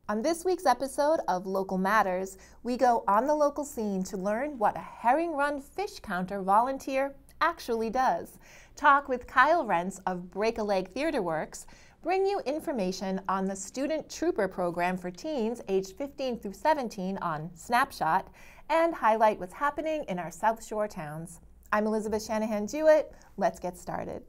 On this week's episode of Local Matters, we go on the local scene to learn what a Herring Run fish counter volunteer actually does, talk with Kyle Wrentz of Break Theater Works, bring you information on the Student Trooper program for teens aged 15 through 17 on Snapshot, and highlight what's happening in our South Shore towns. I'm Elizabeth Shanahan-Jewett. Let's get started.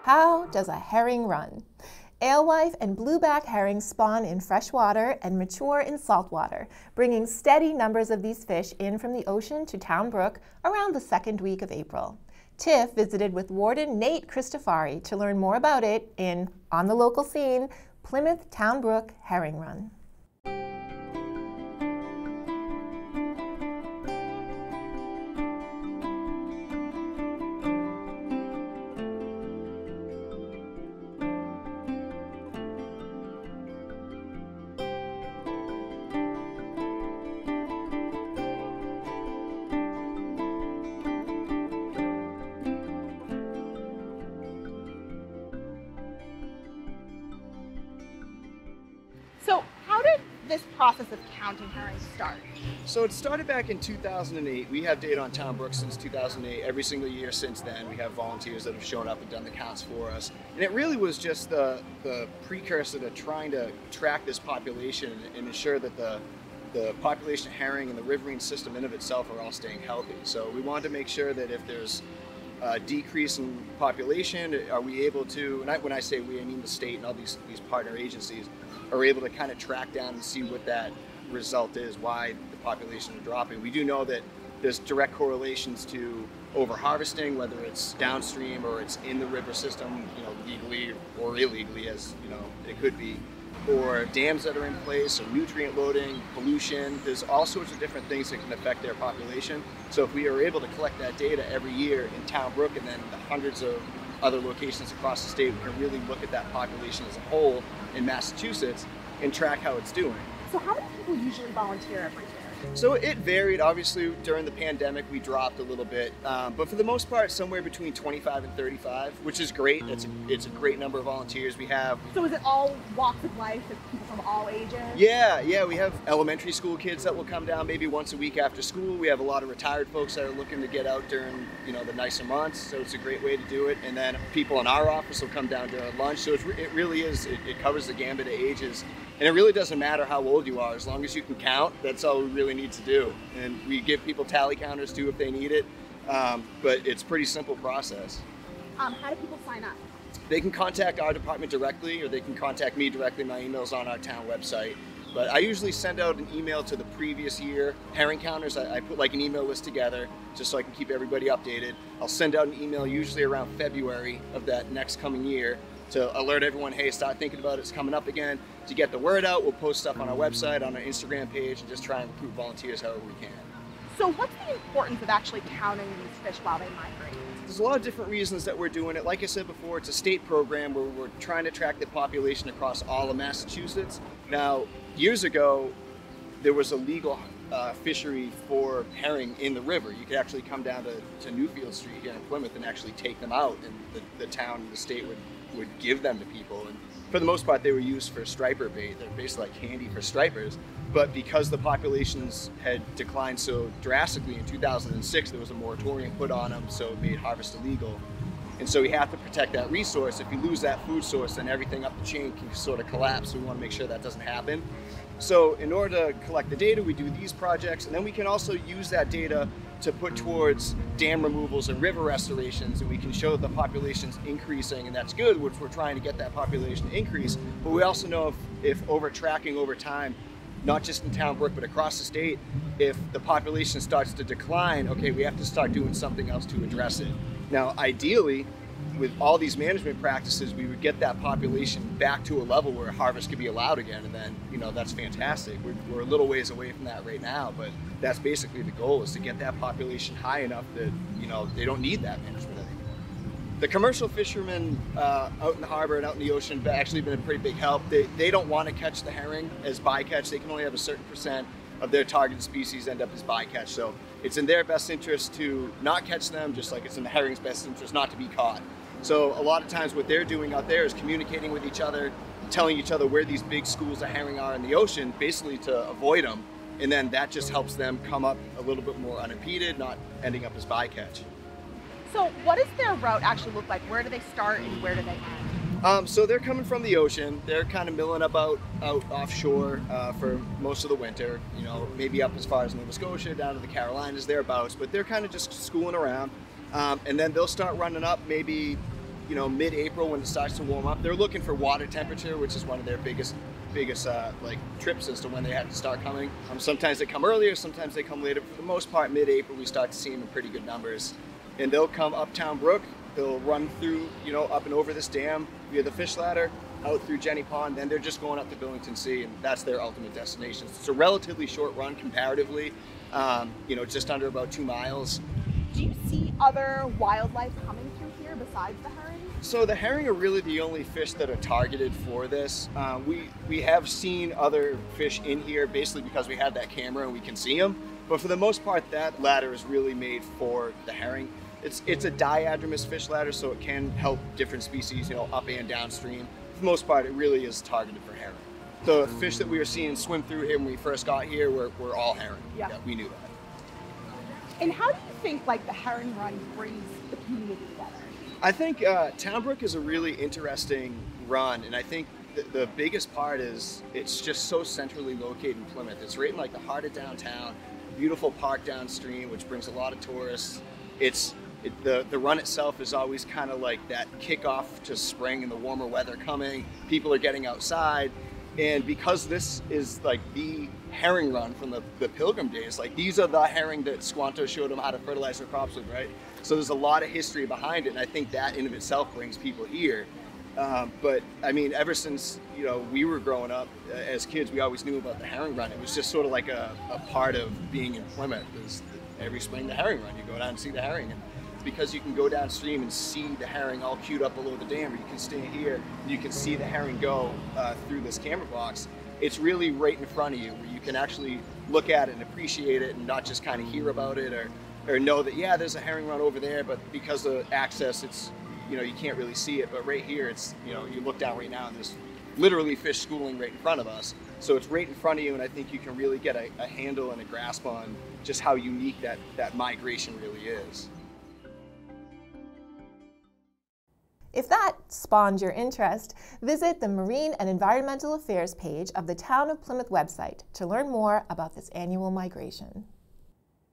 How does a herring run? Alewife and blueback herring spawn in fresh water and mature in salt water, bringing steady numbers of these fish in from the ocean to Town Brook around the second week of April. Tiff visited with Warden Nate Christofari to learn more about it in On the Local Scene, Plymouth Town Brook Herring Run. So how did this process of counting herrings start? So it started back in 2008. We have data on Town Brook since 2008. Every single year since then, we have volunteers that have shown up and done the counts for us. And it really was just the precursor to trying to track this population and ensure that the population of herring and the riverine system in of itself are all staying healthy. So we wanted to make sure that if there's a decrease in population, are we able to, and when I say we, I mean the state and all these partner agencies, are able to kind of track down and see what that result is, why the population are dropping. We do know that there's direct correlations to over-harvesting, whether it's downstream or it's in the river system, legally or illegally, as it could be, or dams that are in place, or nutrient loading, pollution. There's all sorts of different things that can affect their population. So if we are able to collect that data every year in Town Brook and then the hundreds of other locations across the state, we can really look at that population as a whole in Massachusetts and track how it's doing. So how many people usually volunteer every year? So it varied. Obviously, during the pandemic, we dropped a little bit, but for the most part, somewhere between 25 and 35, which is great. It's a great number of volunteers we have. So is it all walks of life, people from all ages? Yeah, we have elementary school kids that will come down maybe once a week after school. We have a lot of retired folks that are looking to get out during the nicer months, so it's a great way to do it. And then people in our office will come down during lunch, so it really is, it covers the gambit of ages. And it really doesn't matter how old you are, as long as you can count, that's all we really need to do. And we give people tally counters too if they need it, but it's a pretty simple process. How do people sign up? They can contact our department directly, or they can contact me directly. My email's on our town website. But I usually send out an email to the previous year herring counters. I put like an email list together just so I can keep everybody updated. I'll send out an email usually around February of that next coming year to alert everyone, hey, start thinking about it, it's coming up again. To get the word out, we'll post stuff on our website, on our Instagram page, and just try and recruit volunteers however we can. So what's the importance of actually counting these fish while they migrate? There's a lot of different reasons that we're doing it. Like I said before, it's a state program where we're trying to track the population across all of Massachusetts. Now, years ago, there was a legal fishery for herring in the river. You could actually come down to Newfield Street here in Plymouth and actually take them out, and the town and the state would give them to people. And for the most part, they were used for striper bait. They're basically like candy for stripers. But because the populations had declined so drastically in 2006, there was a moratorium put on them, so it made harvest illegal. And so we have to protect that resource. If you lose that food source, then everything up the chain can sort of collapse. So we want to make sure that doesn't happen. So in order to collect the data, we do these projects, and then we can also use that data to put towards dam removals and river restorations, and we can show the population's increasing, and that's good, which we're trying to get that population to increase. But we also know if over tracking over time, not just in Town Brook, but across the state, if the population starts to decline, okay, we have to start doing something else to address it. Now, ideally, with all these management practices, we would get that population back to a level where harvest could be allowed again, and then, that's fantastic. We're a little ways away from that right now, but that's basically the goal, is to get that population high enough that, they don't need that management anymore. The commercial fishermen out in the harbor and out in the ocean have actually been a pretty big help. They don't want to catch the herring as bycatch. They can only have a certain percent. of their targeted species end up as bycatch. So it's in their best interest to not catch them, just like it's in the herring's best interest not to be caught. So a lot of times what they're doing out there is communicating with each other, telling each other where these big schools of herring are in the ocean, basically to avoid them. And then that just helps them come up a little bit more unimpeded, not ending up as bycatch. So what does their route actually look like? Where do they start and where do they end? So they're coming from the ocean. They're kind of milling about out offshore for most of the winter, you know, maybe up as far as Nova Scotia, down to the Carolinas, thereabouts, but they're kind of just schooling around. And then they'll start running up maybe, you know, mid-April when it starts to warm up. They're looking for water temperature, which is one of their biggest like trips as to when they have to start coming. Sometimes they come earlier, sometimes they come later. For the most part, mid-April, we start to see them in pretty good numbers. And they'll come uptown Brook. They'll run through, you know, up and over this dam via the fish ladder, out through Jenny Pond, then they're just going up to Billington Sea, and that's their ultimate destination. It's a relatively short run comparatively, you know, just under about 2 miles. Do you see other wildlife coming through here besides the herring? So the herring are really the only fish that are targeted for this. We have seen other fish in here basically because we have that camera and we can see them, but for the most part that ladder is really made for the herring. It's a diadromous fish ladder, so it can help different species, you know, up and downstream. For the most part, it really is targeted for herring. The fish that we were seeing swim through here when we first got here were all herring. Yeah. Yeah, we knew that. And how do you think like the herring run brings the community together? I think Town Brook is a really interesting run, and I think the biggest part is it's just so centrally located in Plymouth. It's right in like the heart of downtown, beautiful park downstream, which brings a lot of tourists. The run itself is always kind of like that kickoff to spring and the warmer weather coming. People are getting outside, and because this is like the herring run from the Pilgrim days, like these are the herring that Squanto showed them how to fertilize their crops with, right? So there's a lot of history behind it, and I think that in of itself brings people here. But I mean, ever since, you know, we were growing up as kids, we always knew about the herring run. It was just sort of like a part of being in Plymouth. Every spring the herring run, you go down and see the herring, and it's because you can go downstream and see the herring all queued up below the dam, or you can stay here and you can see the herring go through this camera box. It's really right in front of you, where you can actually look at it and appreciate it and not just kind of hear about it or know that, yeah, there's a herring run over there, but because of access, it's, you know, you can't really see it. But right here, it's, you know, you look down right now and there's literally fish schooling right in front of us. So it's right in front of you, and I think you can really get a handle and a grasp on just how unique that migration really is. If that spawned your interest, visit the Marine and Environmental Affairs page of the Town of Plymouth website to learn more about this annual migration.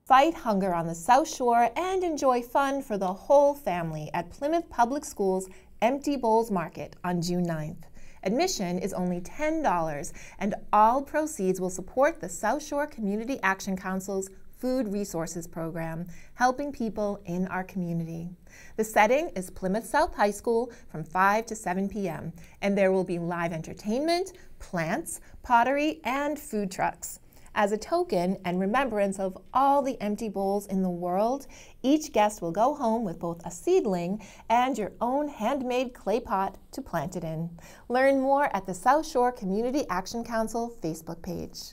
Fight hunger on the South Shore and enjoy fun for the whole family at Plymouth Public Schools' Empty Bowls Market on June 9th. Admission is only $10, and all proceeds will support the South Shore Community Action Council's Food Resources Program, helping people in our community. The setting is Plymouth South High School from 5 to 7 p.m., and there will be live entertainment, plants, pottery, and food trucks. As a token and remembrance of all the empty bowls in the world, each guest will go home with both a seedling and your own handmade clay pot to plant it in. Learn more at the South Shore Community Action Council Facebook page.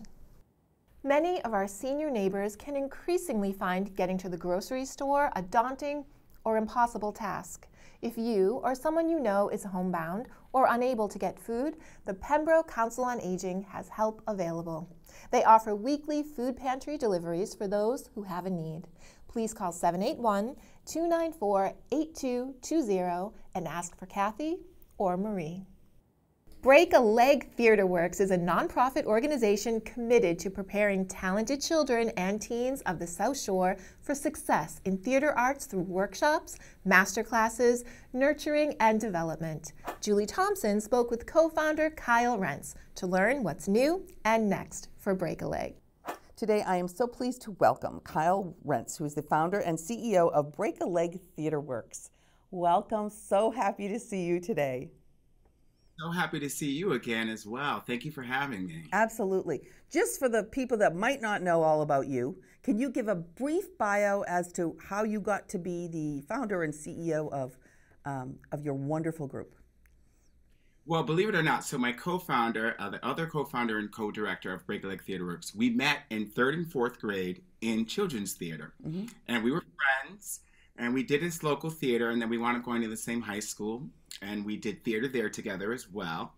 Many of our senior neighbors can increasingly find getting to the grocery store a daunting or impossible task. If you or someone you know is homebound or unable to get food, the Pembroke Council on Aging has help available. They offer weekly food pantry deliveries for those who have a need. Please call 781-294-8220 and ask for Kathy or Marie. Break a Leg Theater Works is a nonprofit organization committed to preparing talented children and teens of the South Shore for success in theater arts through workshops, masterclasses, nurturing, and development. Julie Thompson spoke with co-founder Kyle Wrentz to learn what's new and next for Break a Leg. Today, I am so pleased to welcome Kyle Wrentz, who is the founder and CEO of Break a Leg Theater Works. Welcome, so happy to see you today. So happy to see you again as well. Thank you for having me. Absolutely. Just for the people that might not know all about you, can you give a brief bio as to how you got to be the founder and CEO of your wonderful group? Well, believe it or not, so my co-founder, the other co-founder and co-director of Break a Leg Theater Works, we met in third and fourth grade in children's theater. And we were friends, and we did this local theater, and then we wound up going to the same high school, and we did theater there together as well.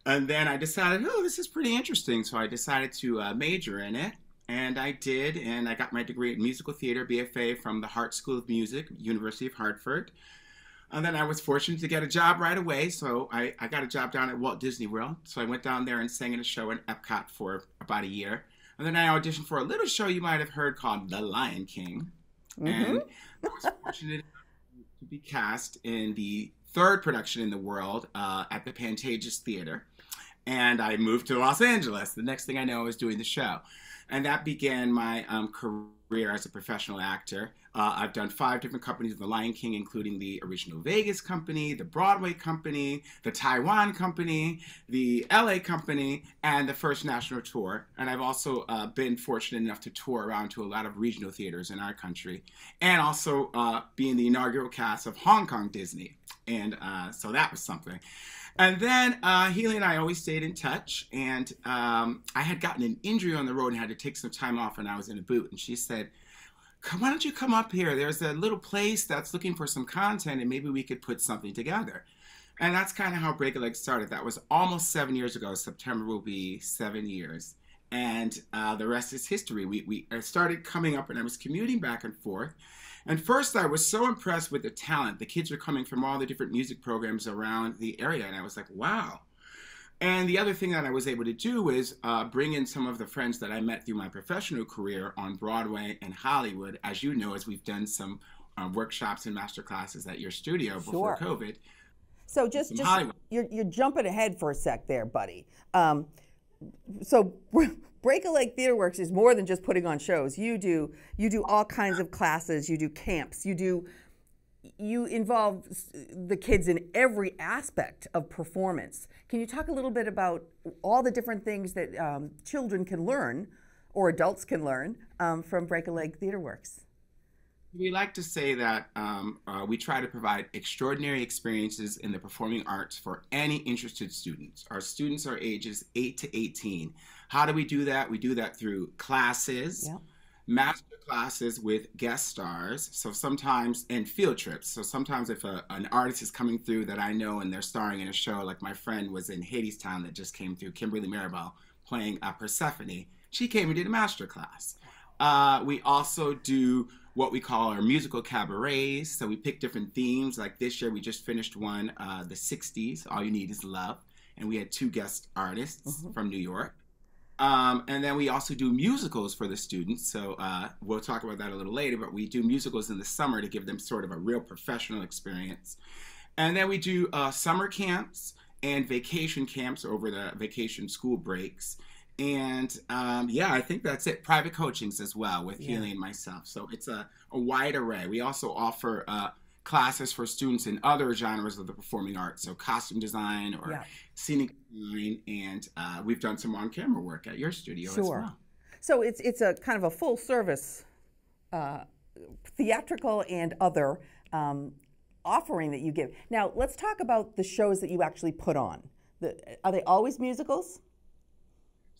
And then I decided, oh, this is pretty interesting, so I decided to major in it. And I did, and I got my degree in musical theater, BFA, from the Hart School of Music, University of Hartford. And then I was fortunate to get a job right away, so I got a job down at Walt Disney World. So I went down there and sang in a show in Epcot for about a year. And then I auditioned for a little show you might have heard called The Lion King. And I was fortunate to be cast in the third production in the world at the Pantages Theater. And I moved to Los Angeles. The next thing I know, I was doing the show. And that began my career as a professional actor. I've done 5 different companies of The Lion King, including the original Vegas company, the Broadway company, the Taiwan company, the LA company, and the first national tour. And I've also been fortunate enough to tour around to a lot of regional theaters in our country, and also be in the inaugural cast of Hong Kong Disney. And so that was something. And then Healy and I always stayed in touch, and I had gotten an injury on the road and had to take some time off, and I was in a boot, and she said, why don't you come up here? There's a little place that's looking for some content, and maybe we could put something together. And that's kind of how Break a Leg started. That was almost 7 years ago. September will be 7 years. And the rest is history. We started coming up, and I was commuting back and forth. And first, I was so impressed with the talent. The kids were coming from all the different music programs around the area, and I was like, wow. And the other thing that I was able to do is bring in some of the friends that I met through my professional career on Broadway and Hollywood. As you know, as we've done some workshops and master classes at your studio before COVID. So just you're jumping ahead for a sec there, buddy. So Break a Leg Theater Works is more than just putting on shows. You do all kinds of classes. You do camps. You involve the kids in every aspect of performance. Can you talk a little bit about all the different things that children can learn, or adults can learn, from Break a Leg Theater Works? We like to say that we try to provide extraordinary experiences in the performing arts for any interested students. Our students are ages 8 to 18. How do we do that? We do that through classes, master classes with guest stars, so sometimes, and field trips. So sometimes if an artist is coming through that I know and they're starring in a show, like my friend was in Hadestown that just came through, Kimberly Maribel, playing Persephone, she came and did a master class. We also do what we call our musical cabarets. So we pick different themes. Like this year, we just finished one, the 60s, All You Need Is Love. And we had 2 guest artists from New York. And then we also do musicals for the students. So we'll talk about that a little later, but we do musicals in the summer to give them sort of a real professional experience. And then we do summer camps and vacation camps over the vacation school breaks. And yeah, I think that's it. Private coachings as well with Healy and myself. So it's a wide array. We also offer classes for students in other genres of the performing arts, so costume design or scenic design, and we've done some on-camera work at your studio as well. So it's a kind of a full service theatrical and other offering that you give. Now let's talk about the shows that you actually put on. Are they always musicals?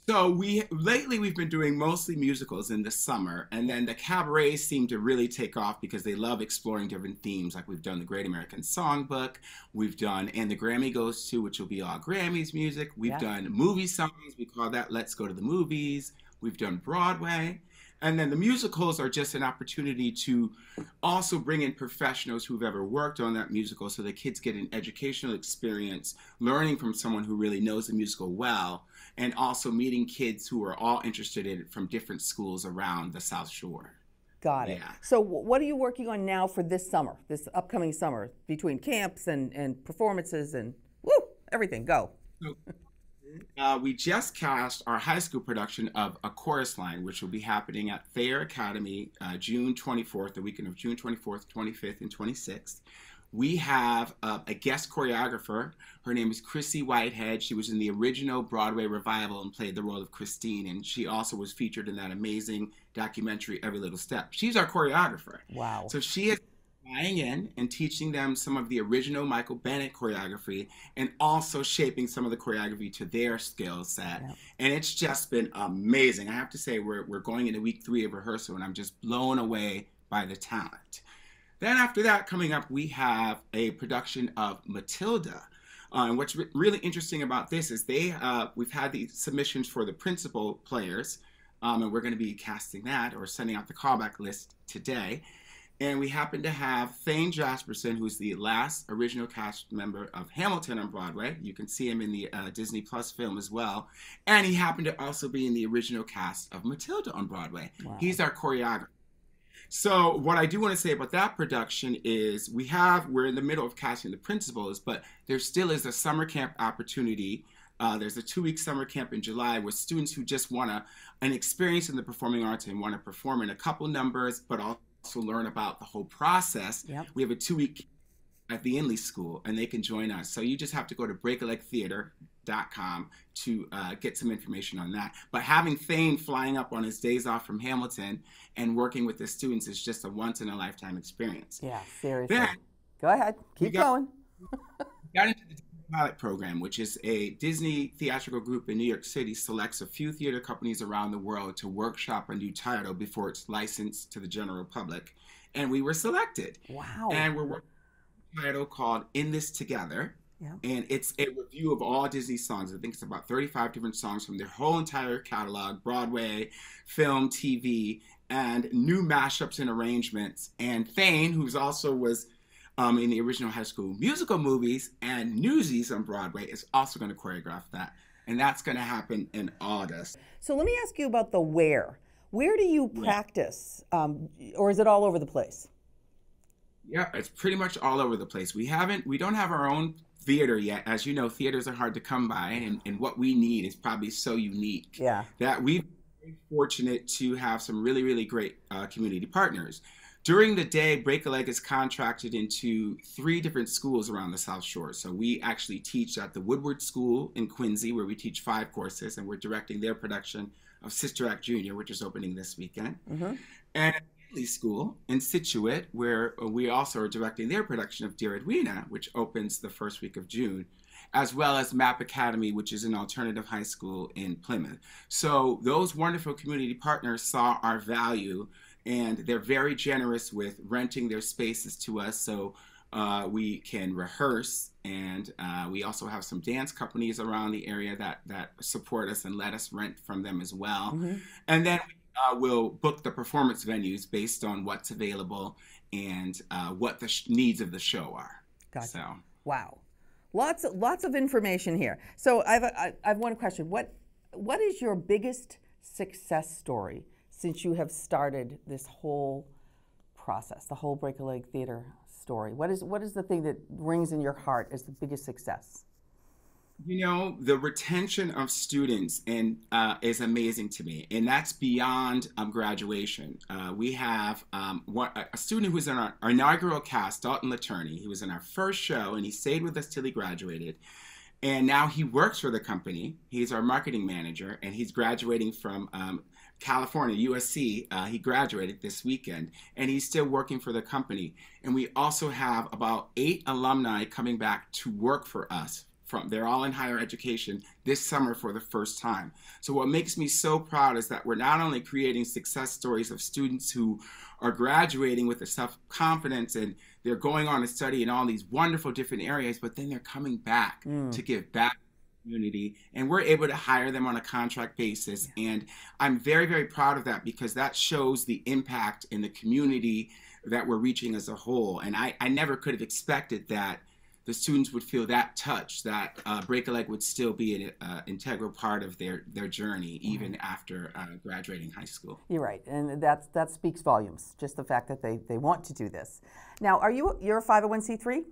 So lately we've been doing mostly musicals in the summer, and then the cabarets seem to really take off because they love exploring different themes. Like we've done the Great American Songbook, we've done And the Grammy Goes To, which will be all Grammys music. We've done movie songs, we call that Let's Go to the Movies. We've done Broadway. And then the musicals are just an opportunity to also bring in professionals who've ever worked on that musical, so the kids get an educational experience learning from someone who really knows the musical well, and also meeting kids who are all interested in it from different schools around the South Shore. Got it. So what are you working on now for this summer, this upcoming summer, between camps and performances and everything? Go. We just cast our high school production of A Chorus Line, which will be happening at Thayer Academy June 24th, the weekend of June 24th, 25th, and 26th. We have a guest choreographer. Her name is Chrissy Whitehead. She was in the original Broadway revival and played the role of Christine, and she also was featured in that amazing documentary, Every Little Step. She's our choreographer. Wow. So she has flying in and teaching them some of the original Michael Bennett choreography and also shaping some of the choreography to their skill set. Yeah. And it's just been amazing. I have to say, we're going into week 3 of rehearsal, and I'm just blown away by the talent. Then after that, coming up, we have a production of Matilda. And what's really interesting about this is we've had the submissions for the principal players, and we're going to be casting that or sending out the callback list today. And we happen to have Thane Jasperson, who's the last original cast member of Hamilton on Broadway. You can see him in the Disney Plus film as well. And he happened to also be in the original cast of Matilda on Broadway. Wow. He's our choreographer. So what I do want to say about that production is we're in the middle of casting the principals, but there still is a summer camp opportunity. There's a 2-week summer camp in July with students who just want an experience in the performing arts and want to perform in a couple numbers, but also learn about the whole process. Yep. We have a 2-week at the Inley School, and they can join us. So you just have to go to breakalegtheater.com to get some information on that. But having Thane flying up on his days off from Hamilton and working with the students is just a once-in-a-lifetime experience. Yeah, seriously. Then, go ahead. Keep going. Got into the Pilot program, which is a Disney theatrical group in New York City selects a few theater companies around the world to workshop a new title before it's licensed to the general public. And we were selected. Wow. And we're working on a title called In This Together. Yeah. And it's a review of all Disney songs. I think it's about 35 different songs from their whole entire catalog, Broadway, film, TV, and new mashups and arrangements. And Thane, who's also was in the original High School Musical movies and Newsies on Broadway, is also going to choreograph that. And that's going to happen in August. So let me ask you about the where. Where do you practice? Or is it all over the place? Yeah, it's pretty much all over the place. We don't have our own theater yet. As you know, theaters are hard to come by, and what we need is probably so unique that we've been very fortunate to have some really, really great community partners. During the day, Break a Leg is contracted into 3 different schools around the South Shore. So we actually teach at the Woodward School in Quincy, where we teach 5 courses, and we're directing their production of Sister Act Junior, which is opening this weekend. Mm-hmm. And at Lee School in Situate, where we also are directing their production of Dear Edwina, which opens the first week of June, as well as MAP Academy, which is an alternative high school in Plymouth. So those wonderful community partners saw our value, and they're very generous with renting their spaces to us so we can rehearse. And we also have some dance companies around the area that support us and let us rent from them as well. Mm-hmm. And then we'll book the performance venues based on what's available and what the needs of the show are. Gotcha. So. Wow. Lots of information here. So I have one question. What is your biggest success story since you have started this whole process, the whole Break a Leg Theater story? What is the thing that rings in your heart as the biggest success? You know, the retention of students is amazing to me, and that's beyond graduation. We have a student who was in our inaugural cast, Dalton Laterney. He was in our first show, and he stayed with us till he graduated. And now he works for the company. He's our marketing manager, and he's graduating from California, USC. He graduated this weekend, and he's still working for the company. And we also have about 8 alumni coming back to work for us. They're all in higher education this summer for the first time. So what makes me so proud is that we're not only creating success stories of students who are graduating with the self-confidence and they're going on to study in all these wonderful different areas, but then they're coming back to give back to the community, and we're able to hire them on a contract basis. And I'm very, very proud of that because that shows the impact in the community that we're reaching as a whole. And I never could have expected that the students would feel that touch, that Break a Leg would still be an integral part of their journey, even after graduating high school. You're right, and that speaks volumes, just the fact that they want to do this. Now, you're a 501c3?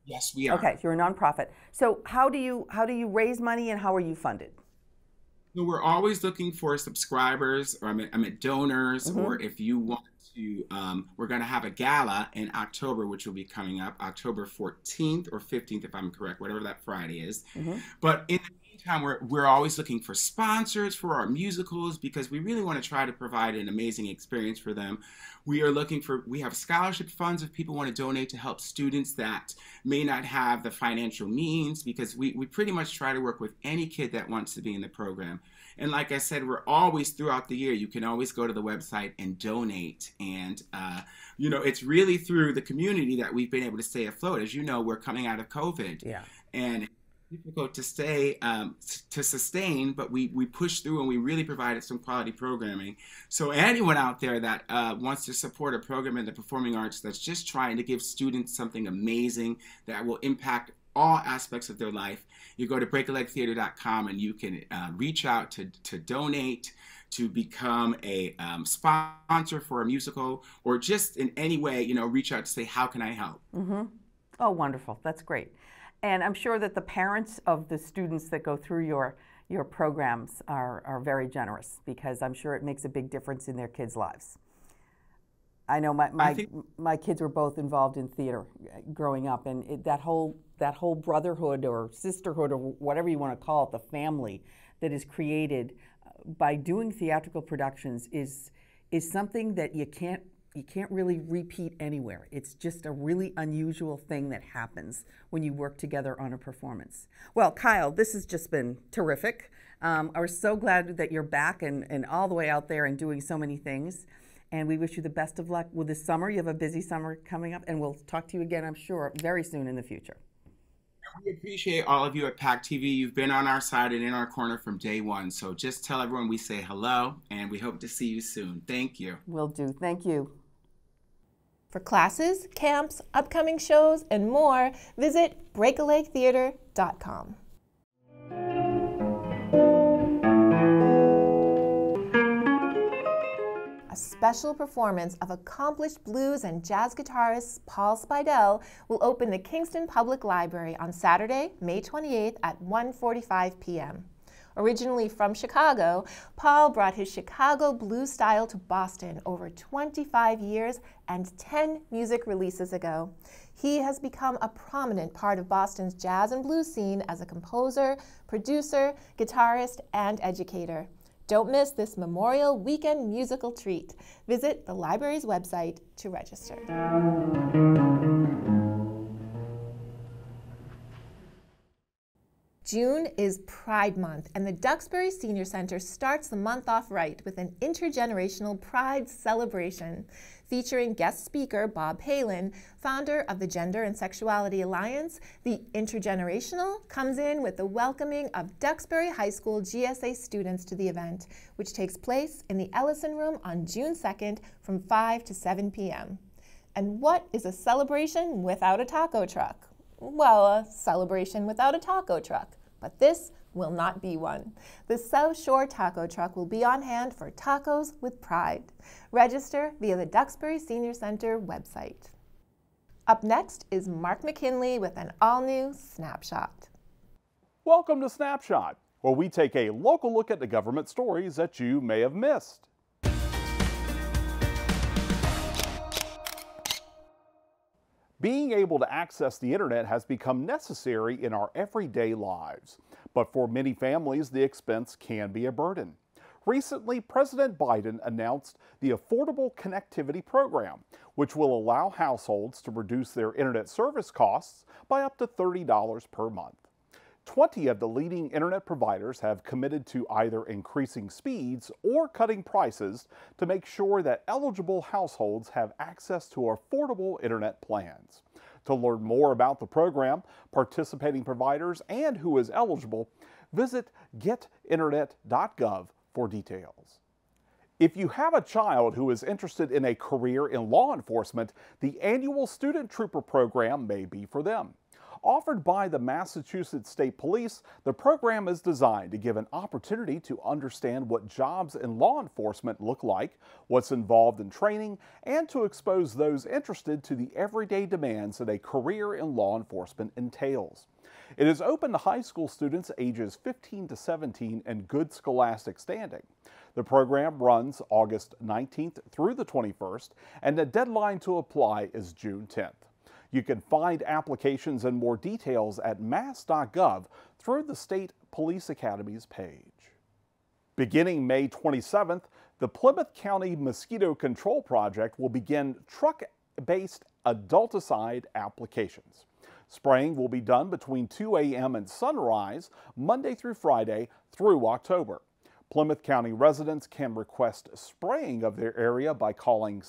Yes, we are. Okay, so you're a nonprofit. So how do you raise money, and how are you funded? So we're always looking for subscribers, or donors, or if you want to, we're going to have a gala in October, which will be coming up October 14th or 15th, if I'm correct, whatever that Friday is. But in the meantime, we're always looking for sponsors for our musicals because we really want to try to provide an amazing experience for them. We have scholarship funds if people want to donate to help students that may not have the financial means, because we pretty much try to work with any kid that wants to be in the program. And like I said, we're always, throughout the year, you can always go to the website and donate. And, it's really through the community that we've been able to stay afloat. As you know, we're coming out of COVID. Yeah. And it's difficult to to sustain, but we push through, and we really provided some quality programming. So anyone out there that wants to support a program in the performing arts that's just trying to give students something amazing that will impact all aspects of their life, you go to breakalegtheater.com and you can reach out to donate, to become a sponsor for a musical, or just in any way, reach out to say, how can I help? Mm-hmm. Oh, wonderful. That's great. And I'm sure that the parents of the students that go through your programs are very generous, because I'm sure it makes a big difference in their kids' lives. I know my kids were both involved in theater growing up, and that whole brotherhood or sisterhood, or whatever you want to call it, the family that is created by doing theatrical productions is something that you can't really repeat anywhere. It's just a really unusual thing that happens when you work together on a performance. Well, Kyle, this has just been terrific. We're so glad that you're back and all the way out there and doing so many things. And we wish you the best of luck with this summer. You have a busy summer coming up, and we'll talk to you again, I'm sure, very soon in the future. We appreciate all of you at PACTV. You've been on our side and in our corner from day one. So just tell everyone we say hello, and we hope to see you soon. Thank you. Will do. Thank you. For classes, camps, upcoming shows, and more, visit breakalegtheater.com. A special performance of accomplished blues and jazz guitarist Paul Spidell will open the Kingston Public Library on Saturday, May 28th at 1:45 p.m. Originally from Chicago, Paul brought his Chicago blues style to Boston over 25 years and 10 music releases ago. He has become a prominent part of Boston's jazz and blues scene as a composer, producer, guitarist, and educator. Don't miss this Memorial Weekend musical treat. Visit the library's website to register. June is Pride Month, and the Duxbury Senior Center starts the month off right with an intergenerational Pride celebration. Featuring guest speaker Bob Palin, founder of the Gender and Sexuality Alliance, the Intergenerational comes in with the welcoming of Duxbury High School GSA students to the event, which takes place in the Ellison Room on June 2nd from 5 to 7 p.m. And what is a celebration without a taco truck? Well, a celebration without a taco truck, but this will not be one. The South Shore Taco Truck will be on hand for tacos with pride. Register via the Duxbury Senior Center website. Up next is Mark McKinley with an all-new Snapshot. Welcome to Snapshot, where we take a local look at the government stories that you may have missed. Being able to access the internet has become necessary in our everyday lives, but for many families, the expense can be a burden. Recently, President Biden announced the Affordable Connectivity Program, which will allow households to reduce their internet service costs by up to $30 per month. 20 of the leading internet providers have committed to either increasing speeds or cutting prices to make sure that eligible households have access to affordable internet plans. To learn more about the program, participating providers, and who is eligible, visit getinternet.gov for details. If you have a child who is interested in a career in law enforcement, the annual Student Trooper program may be for them. Offered by the Massachusetts State Police, the program is designed to give an opportunity to understand what jobs in law enforcement look like, what's involved in training, and to expose those interested to the everyday demands that a career in law enforcement entails. It is open to high school students ages 15 to 17 in good scholastic standing. The program runs August 19th through the 21st, and the deadline to apply is June 10th. You can find applications and more details at mass.gov through the State Police Academy's page. Beginning May 27th, the Plymouth County Mosquito Control Project will begin truck-based adulticide applications. Spraying will be done between 2 a.m. and sunrise, Monday through Friday through October. Plymouth County residents can request spraying of their area by calling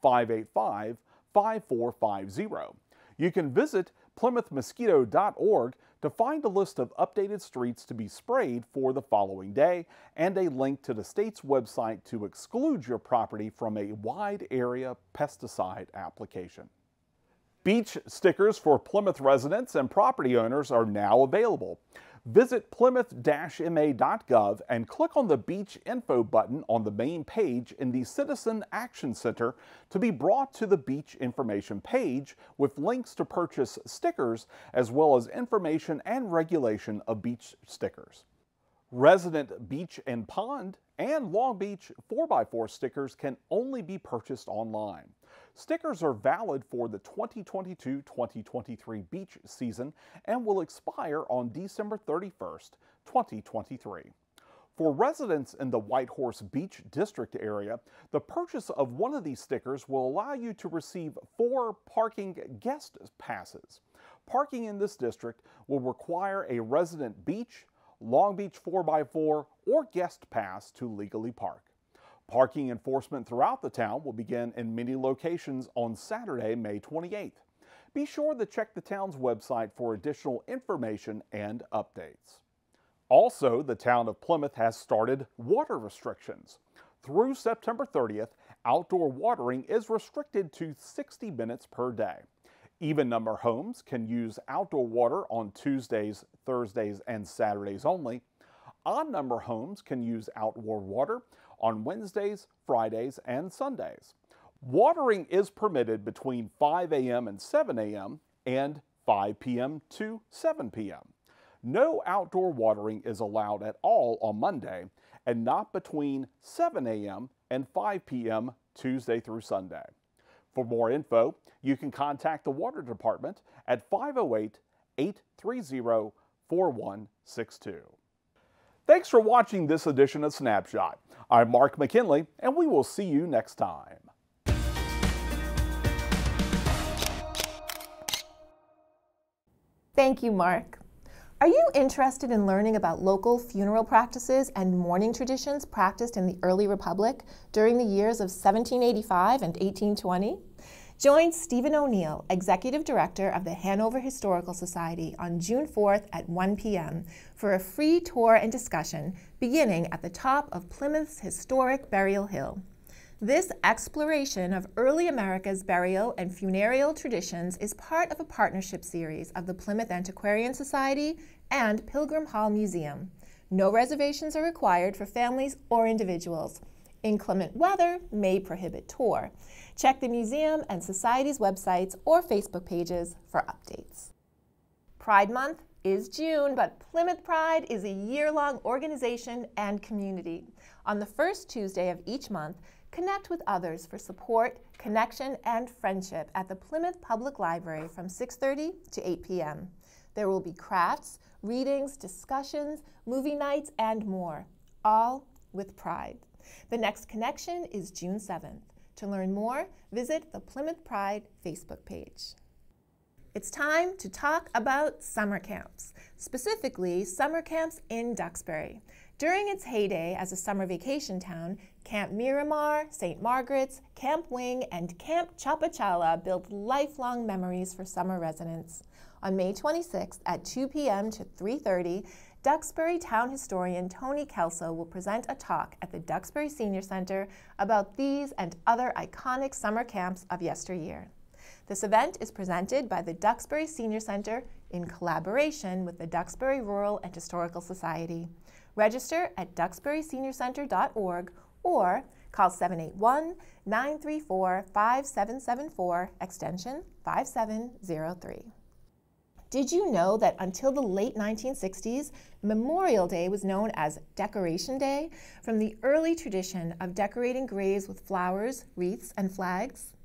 781-585-5450. You can visit plymouthmosquito.org to find a list of updated streets to be sprayed for the following day and a link to the state's website to exclude your property from a wide area pesticide application. Beach stickers for Plymouth residents and property owners are now available. Visit plymouth-ma.gov and click on the Beach Info button on the main page in the Citizen Action Center to be brought to the Beach Information page with links to purchase stickers as well as information and regulation of beach stickers. Resident beach and pond and Long Beach 4x4 stickers can only be purchased online. Stickers are valid for the 2022-2023 beach season and will expire on December 31st, 2023. For residents in the Whitehorse Beach District area, the purchase of one of these stickers will allow you to receive 4 parking guest passes. Parking in this district will require a resident beach, Long Beach 4x4, or guest pass to legally park. Parking enforcement throughout the town will begin in many locations on Saturday, May 28th. Be sure to check the town's website for additional information and updates. Also, the town of Plymouth has started water restrictions. Through September 30th, outdoor watering is restricted to 60 minutes per day. Even-number homes can use outdoor water on Tuesdays, Thursdays, and Saturdays only. Odd-number homes can use outdoor water on Wednesdays, Fridays, and Sundays. Watering is permitted between 5 a.m. and 7 a.m. and 5 p.m. to 7 p.m. No outdoor watering is allowed at all on Monday and not between 7 a.m. and 5 p.m. Tuesday through Sunday. For more info, you can contact the Water Department at 508-830-4162. Thanks for watching this edition of Snapshot. I'm Mark McKinley, and we will see you next time. Thank you, Mark. Are you interested in learning about local funeral practices and mourning traditions practiced in the early Republic during the years of 1785 and 1820? Join Stephen O'Neill, Executive Director of the Hanover Historical Society, on June 4th at 1 p.m. for a free tour and discussion beginning at the top of Plymouth's historic Burial Hill. This exploration of early America's burial and funereal traditions is part of a partnership series of the Plymouth Antiquarian Society and Pilgrim Hall Museum. No reservations are required for families or individuals. Inclement weather may prohibit tour. Check the museum and society's websites or Facebook pages for updates. Pride Month is June, but Plymouth Pride is a year-long organization and community. On the first Tuesday of each month, connect with others for support, connection, and friendship at the Plymouth Public Library from 6:30 to 8 p.m. There will be crafts, readings, discussions, movie nights, and more, all with pride. The next connection is June 7th. To learn more, visit the Plymouth Pride Facebook page. It's time to talk about summer camps, specifically summer camps in Duxbury. During its heyday as a summer vacation town, Camp Miramar, St. Margaret's, Camp Wing, and Camp Chapachala built lifelong memories for summer residents. On May 26th at 2 p.m. to 3:30, Duxbury Town Historian Tony Kelso will present a talk at the Duxbury Senior Center about these and other iconic summer camps of yesteryear. This event is presented by the Duxbury Senior Center in collaboration with the Duxbury Rural and Historical Society. Register at duxburyseniorcenter.org or call 781-934-5774, extension 5703. Did you know that until the late 1960s, Memorial Day was known as Decoration Day, from the early tradition of decorating graves with flowers, wreaths, and flags?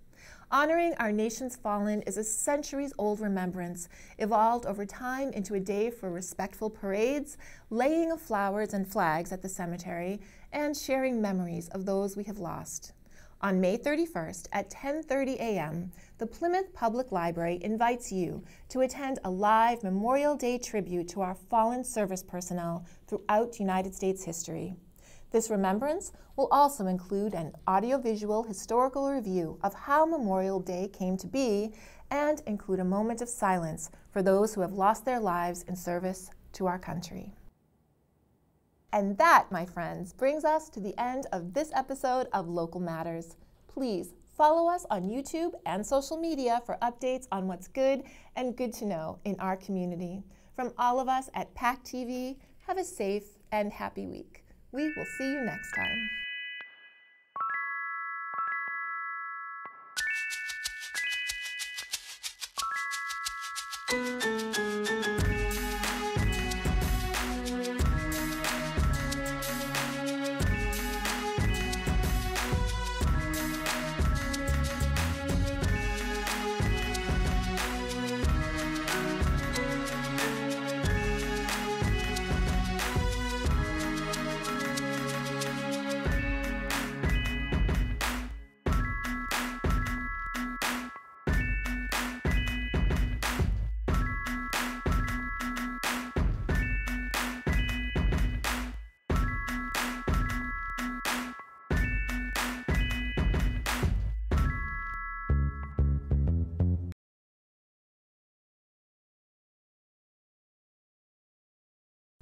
Honoring our nation's fallen is a centuries-old remembrance, evolved over time into a day for respectful parades, laying of flowers and flags at the cemetery, and sharing memories of those we have lost. On May 31st at 10:30 a.m., the Plymouth Public Library invites you to attend a live Memorial Day tribute to our fallen service personnel throughout United States history. This remembrance will also include an audiovisual historical review of how Memorial Day came to be and include a moment of silence for those who have lost their lives in service to our country. And that, my friends, brings us to the end of this episode of Local Matters. Please follow us on YouTube and social media for updates on what's good and good to know in our community. From all of us at PACTV, have a safe and happy week. We will see you next time.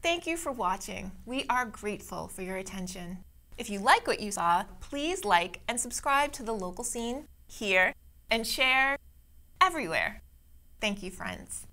Thank you for watching. We are grateful for your attention. If you like what you saw, please like and subscribe to the local scene here and share everywhere. Thank you, friends.